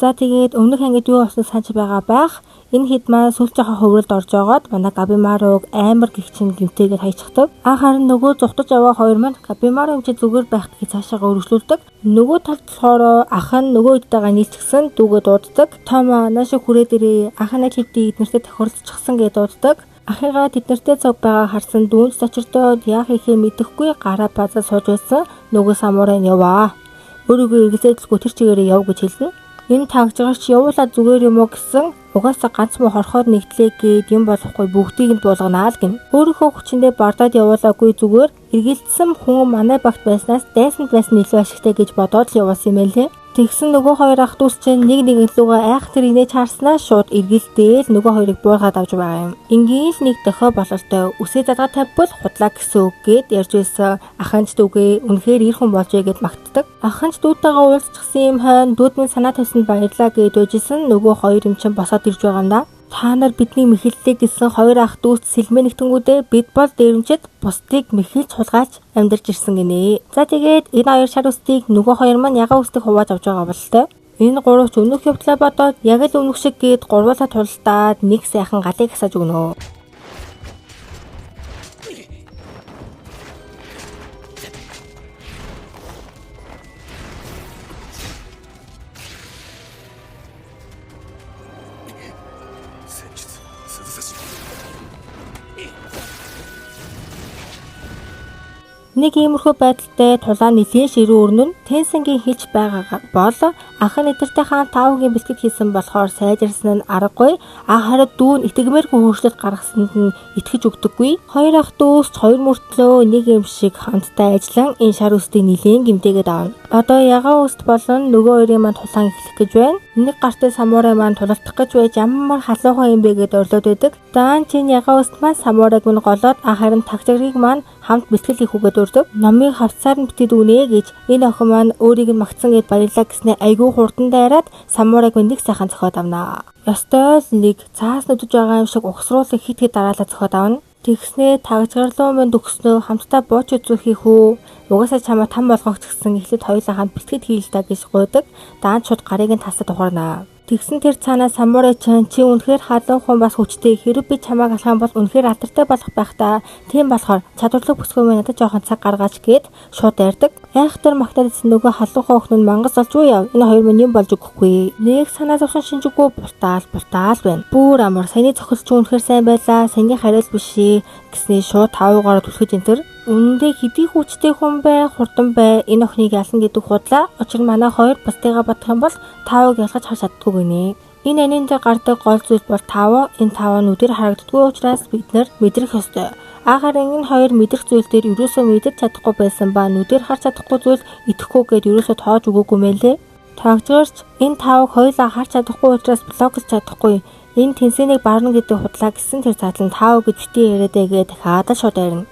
За тэгээд өмнөх ангид юу болсныг санаж байгаа байх. Энэ хэд маань сүүл жоохон хөврөлд орж байгаад манай Габимаруг амар гихчин гимтээгээд хайчихдаг. Харин нөгөө зүхтаж яваа хоёр маань Габимару хэмжээ зүгээр байх гэж цаашаагаа өргөжлүүлдэг. Нөгөө талд болохоор ах нь нөгөө хэдтэйгээ нийлчихсэн дүүгээ дууддаг. Тома наашаа хүрээд ирээ. Ах нь хэдий эднэртэй тохиолдчихсан гэж дууддаг. Ахыгаа тэднэртэй цог байгаа харсан дүүнч зочирдоод яах ихээ мэдэхгүй гараа базаа сууж байсан нөгөө самурай нь яваа. Өөрийгөө эргэлзээдэлгүй тэр чигээрээ яв гэж хэлнэ. Энэ тагжгарч явуулаад зүгээр юм уу гэсэн угаасаа ганц муу хорхоод нэгтлээ гээд юм болохгүй бүгдийг нь буулганаа л гин. Өөрийнхөө хүчиндээ бардаад явуулаагүй зүгээр эргэлдсэн хүн манай багт байснаас дайсанд байсан илүү ашигтай гэж бодоод л явуулсан юм байлээ. Тэгсэн нөгөө хоёр ах дүүс чинь нэг лугаа айх тэр инээж харснаа шууд эргэлдээл нөгөө хоёрыг буургаад авч байгаа юм. Ингээл нэг дохио бололтой үсээ задгаа тавьбал худлаа гэсэн үг гээд ярьж байсан. Аханч дүүгээ үнэхээр ир хүн болж байгаад магтдаг. Аханч дүүтэйгээ уулзчихсан юм хойно дүүд минь санаа тавьсанд баярлаа гэж үжсэн нөгөө хоёр юм чинь босоод ирж байгаа юм да. Та нар бидний мэхэллээ гэсэн хоёр ах дүүс сэлмээ нэгтэнгүүдээ бид бол дээрэмчэд бусдыг мэхэлж хулгайч амьдарч ирсэн гинэ. За тэгээд энэ хоёр шар үстийг нөгөө хоёр маань ягаан үстийг хувааж авч байгаа болтой. Энэ гурвч өмнөх явдлаа бодоод яг л өмнөх шиг гээд гурвуулаа тулдаад нэг сайхан галыг асааж өгнө. Нэг иймэрхүү байдалтай тулаан нэлийн ширүү өрнөн Тенсенгийн хэлж байгаа бол ах нь эдэртэй хаан таавгийн бэлтгэд хийсэн болохоор сайжирсан нь аргагүй. Харин дүүн итгэмээргүй хөршлөлт гаргасанд нь итгэж өгдөггүй. Хоёр ах дүүс хоёр мөртлөө нэг юм шиг хамтдаа ажиллан энэ шар үстийг нэлийн гимтээгээд авна. Одоо ягаан үст болон нөгөө хоёрын маань тулаан эхлэх гэж байна. Нэг гартай самурай маань тулалдах гэж байж ямар халуухан юм бэ гэдээ орлоод байдаг. Даан чин ягаан үст маань самурайг нь голоод харин тагжрыг маань хамт бэлтгэл хийх үгээд өрдөг. Номыг хавцаар нь битэд өгнэ гэж энэ охин маань өөрийг нь магтсан гэд баярлаа гэснээр айгүй хурдан дайраад самурайг нэг сайхан зохиод авнаа. Ёстой л нэг цаас нүдэж байгаа юм шиг ухсруулах хит дараалал зохиод авна. Тэгснээ тагжгарлуу минь өгснөө хамтдаа бууч үзүүх хийх үү. Угаасаа чамаа там болгох гэсэн эхлээд хоёулаа хамт бэлтгэд хийл та гэж гуйдаг. Даан шууд гарыг нь тасад ухарнаа. Тэгсэн тэр цаанаа самурай чи үнэхээр халуухан бас хүчтэй хэрэг би чамааг алхах юм бол үнэхээр алдартай болох байх та. Тийм болохоор чадварлаг бүсгүй минь надад жоохон цаг гаргаач гээд шууд ярьдаг. Айхтар магтаадсэн нөгөө халуухан охин нь мангас олж уу яв. Энэ хоёр минь юм болж өгөхгүй. Нэг санаа зовсон шинжгүй бултаал байна. Бүр амар саяны цохилч үнэхээр сайн байлаа. Саяны хариул бишээ гэснээ шууд таавуугаар түлхэж энтер. Үнэндээ хэдий хүчтэй хүн бай, хурдан бай, энэ охиныг ялна гэдэг худлаа. Учир нь манай хоёр бусдыгаа бодох юм бол таавыг ялгаж харж чаддгүй гинэ. Энэ анинд гардаг гол зүйл бол таав. Энэ таав нь үдээр харагддгүй учраас бид нар мэдрэх ёстой. Харин энэ хоёр мэдрэх зүйл дээр ерөөсөө мэдэж чадахгүй байсан ба нүдээр харж чадахгүй зүйл итгэхгүй гэд ерөөсөө тоож өгөөгүй мэлээ. Тагжгарч энэ таавыг хоёулаа харж чадахгүй учраас блокж чадахгүй. Энэ тэнсэнийг барна гэдэг худлаа гэсэн тэр задлан таав гэж битгий яриадаа гээд дахиад шууд ярина.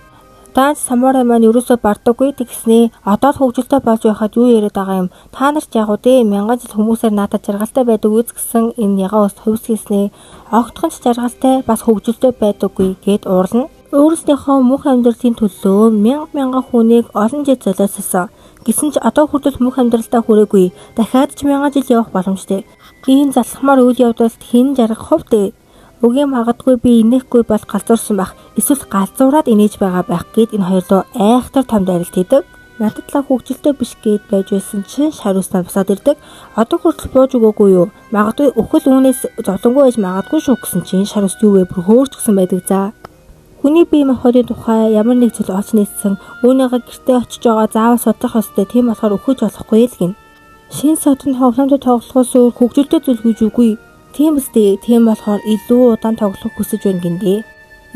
Даанч самурай маань ерөөсөө бардаггүй тэгснээ одоо л хөвгөлтэй болж байхад юу яриад байгаа юм. Та нарт яг үү мянган жил хүмүүсээр надад жаргалтай байдаг үз гэсэн энэ ягаан ус хөвсгийснээ огтхон ч жаргалтай бас хөвгөлтэй байдаггүй гэд уурлана. Өөрснийхөө мөнх амьдралын төлөө мянга хүнийг олон жил золиослсон. Гэсэн ч одоо хүртэл мөнх амьдралтаа хүрээгүй. Дахиад ч мянган жил явах боломжтой. Ийм залхмаар үйл явдалд хэн жаргах хувьд үгүй магадгүй би инехгүй бол галзуурсан байх. Эсвэл галзуураад инээж байгаа байх гэд энэ хоёроо айхтар том дайралт хийдэг. Надад л хөвгөлтэй биш гэд байж байсан чинь шар уснаа босоод ирдэг. Одоо хүртэл бууж өгөөгүй юу? Магадгүй өхөл үүнээс зовлонгүй байж магадгүй шүү гэсэн чинь шар ус юу вэ? Бүр хөөрч гсэн байдаг за. Хүний бие махбодын тухай ямар нэг зүйл олж нээсэн үүнийгээ гэртээ очиж байгаа заавал судлах ёстой. Тийм болохоор өхөж болохгүй л гин. Шин содон тоглоомтой тоглохоос өөр хөгжилтэй зүйл гэж үгүй. Тийм үстэй. Тийм болохоор илүү удаан тоглох хүсэж байна гиндээ.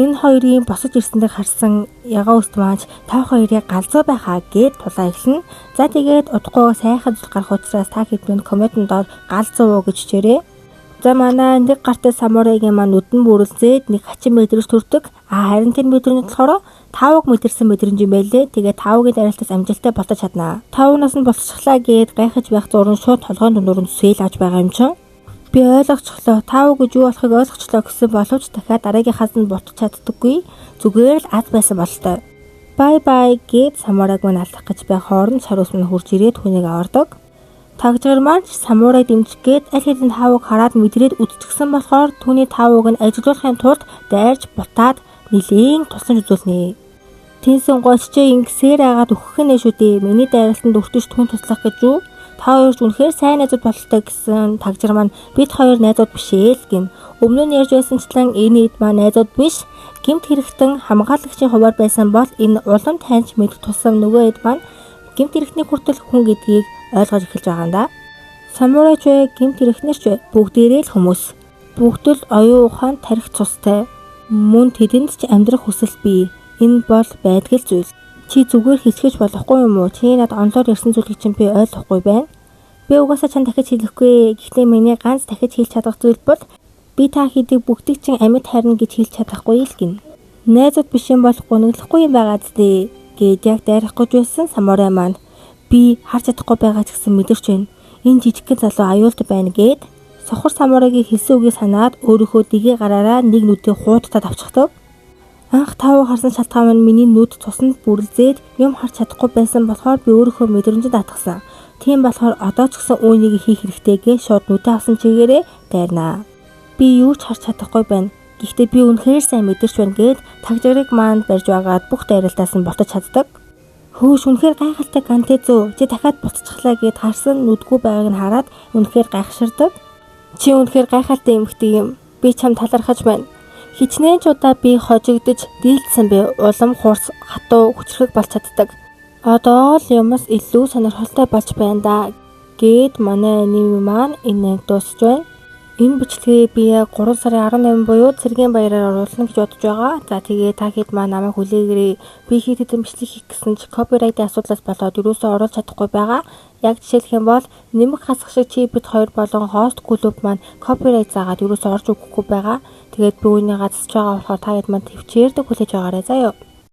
Энэ хоёрын босож ирсэндээ харсан ягаан үст маань та хоёрыг галзуу байхаа гэд тулаа эхлэнэ. За тэгээд удахгүй сайхан зүйл гарах учраас та хэдэн комментод галзуу гэж чирээ. За манай нэг гартай самурайгийн маань нүдэн бүрэлзээд нэг хачин мэдрэж төрдөг. Харин тэр мэдрэмж болохоор таавг мэдэрсэн мэдрэмж юм байлээ. Тэгээд таавгийн дараалтаас амжилттай болтож чаднаа. Таавнаас нь болцчихлаа гэд гайхаж байх зурн шууд толгойн дундуур нь сээл авч байгаа юм чинь. Би ойлгочихлоо. Таав гэж юу болохыг ойлгочихлоо гэсэн боловч дахиад дараагийнхаас нь ботч чаддаггүй. Зүгээр л аз байсан болтой. Бай гэд самурайг маань алах гэж байх хооронд шар ус нь хурж ирээд хүнийг авардаг. Тагжгар маань самурай дэмжихэд аль хэдийн таавууг хараад мэдрээд үдчихсэн болохоор түүний таавууг нь ажилуулахын тулд дайрж бутаад нэлийн тусламж үзүүлнэ. Тэнсэн гоччээ ингэсээр агаад өгөх нэ шүү дээ. Миний дайралтанд өртөж түн туслах гэж юу? Та хоёр ч үнэхээр сайн найзууд бололтой гэсэн тагжар маань бид хоёр найзууд биш ээ л гин. Өмнө нь ярьж байсанчлан энэ хэд маань найзууд биш. Гэмт хэрэгтэн хамгаалагчийн хуваар байсан бол энэ улам таньж мэдэх тусам нөгөө хэд маань гэмт хэрэгтний хүртэл хүн гэдгийг ойлгож эхэлж байгаа юм да. Самурайч вэ, гэмт хэрэгнэрч вэ, бүгдээрээ л хүмүүс. Бүгд л оюун ухаанд тарих цустай. Мөн тэдэнд ч амьдрах хүсэл бий. Энэ бол байдгал зүйл. Чи зүгээр хэсгэж болохгүй юм уу? Чи над онлоор ярьсан зүйлийг чинь би ойлгохгүй байна. Би угаасаа чанд дахиж хэлэхгүй. Гэхдээ миний ганц дахиж хэлж чадах зүйл бол би та хэдийг бүгдийг чинь амьд харна гэж хэлж чадахгүй л гин. Найзууд биш юм бол гуниглахгүй юм байгаа зү гэж яг дайрах гэж байсан самурай маань би харж чадахгүй байгаа ч гэсэн мэдэрч байна. Энэ жижигхэн залуу аюулт байна гэд сохор самурайгийн хэлсэн үгийг санаад өөрийнхөө дэгээ гараараа нэг нүдээ хуудтаад авчихдаг. Анх таавуу харсан шалтгаан нь миний нүд цуснд бүрлзээд юм харж чадахгүй байсан болохоор би өөрийнхөө мэдрэмжэд атгасан. Тийм болохоор одоо ч гэсэн үүнийг хийх хэрэгтэй гэж шууд нүдээ авсан чигээрээ дайрнаа. Би юу ч харж чадахгүй байна. Гэхдээ би үнэхээр сайн мэдэрч байна гэд тагжрыг маань барьж байгаад бүх дайралтаас нь ботож чаддаг. Хөөш үнэхээр гайхалтай Кантезу чи дахиад буцчихлаа гэд харсан нүдгүй байгааг нь хараад үнэхээр гайхширдаг. Чи үнэхээр гайхалтай эмэгтэй юм. Би чам талархаж байна. Хичнээн ч удаа би хожигдож дийлдсэн би улам хуурс хатуу хүчрэг болж чаддаг. Одоо л юмс илүү сонирхолтой болж байна да гэд манай нэм маань энэ дуусч байна. Энэ бичлэгээ би 3 сарын 18 буюу цэргийн баяраар оруулна гэж бодож байгаа. За тэгээ та хэд маань намайг хүлээгээрэй. Би хэд хэдэн бичлэг хийх гэсэн ч копирайтын асуудлаас болоод юусоо оруулж чадахгүй байгаа. Яг жишээлх юм бол нэмэг хасах шиг чи бид хоёр болон хост клуб маань копирайт заагаад юусоо орж өгөхгүй байгаа. Тэгээд би үүнийг засаж байгаа болохоор та хэд маань төвчээрдэг хүлээж байгаарай заа ёо.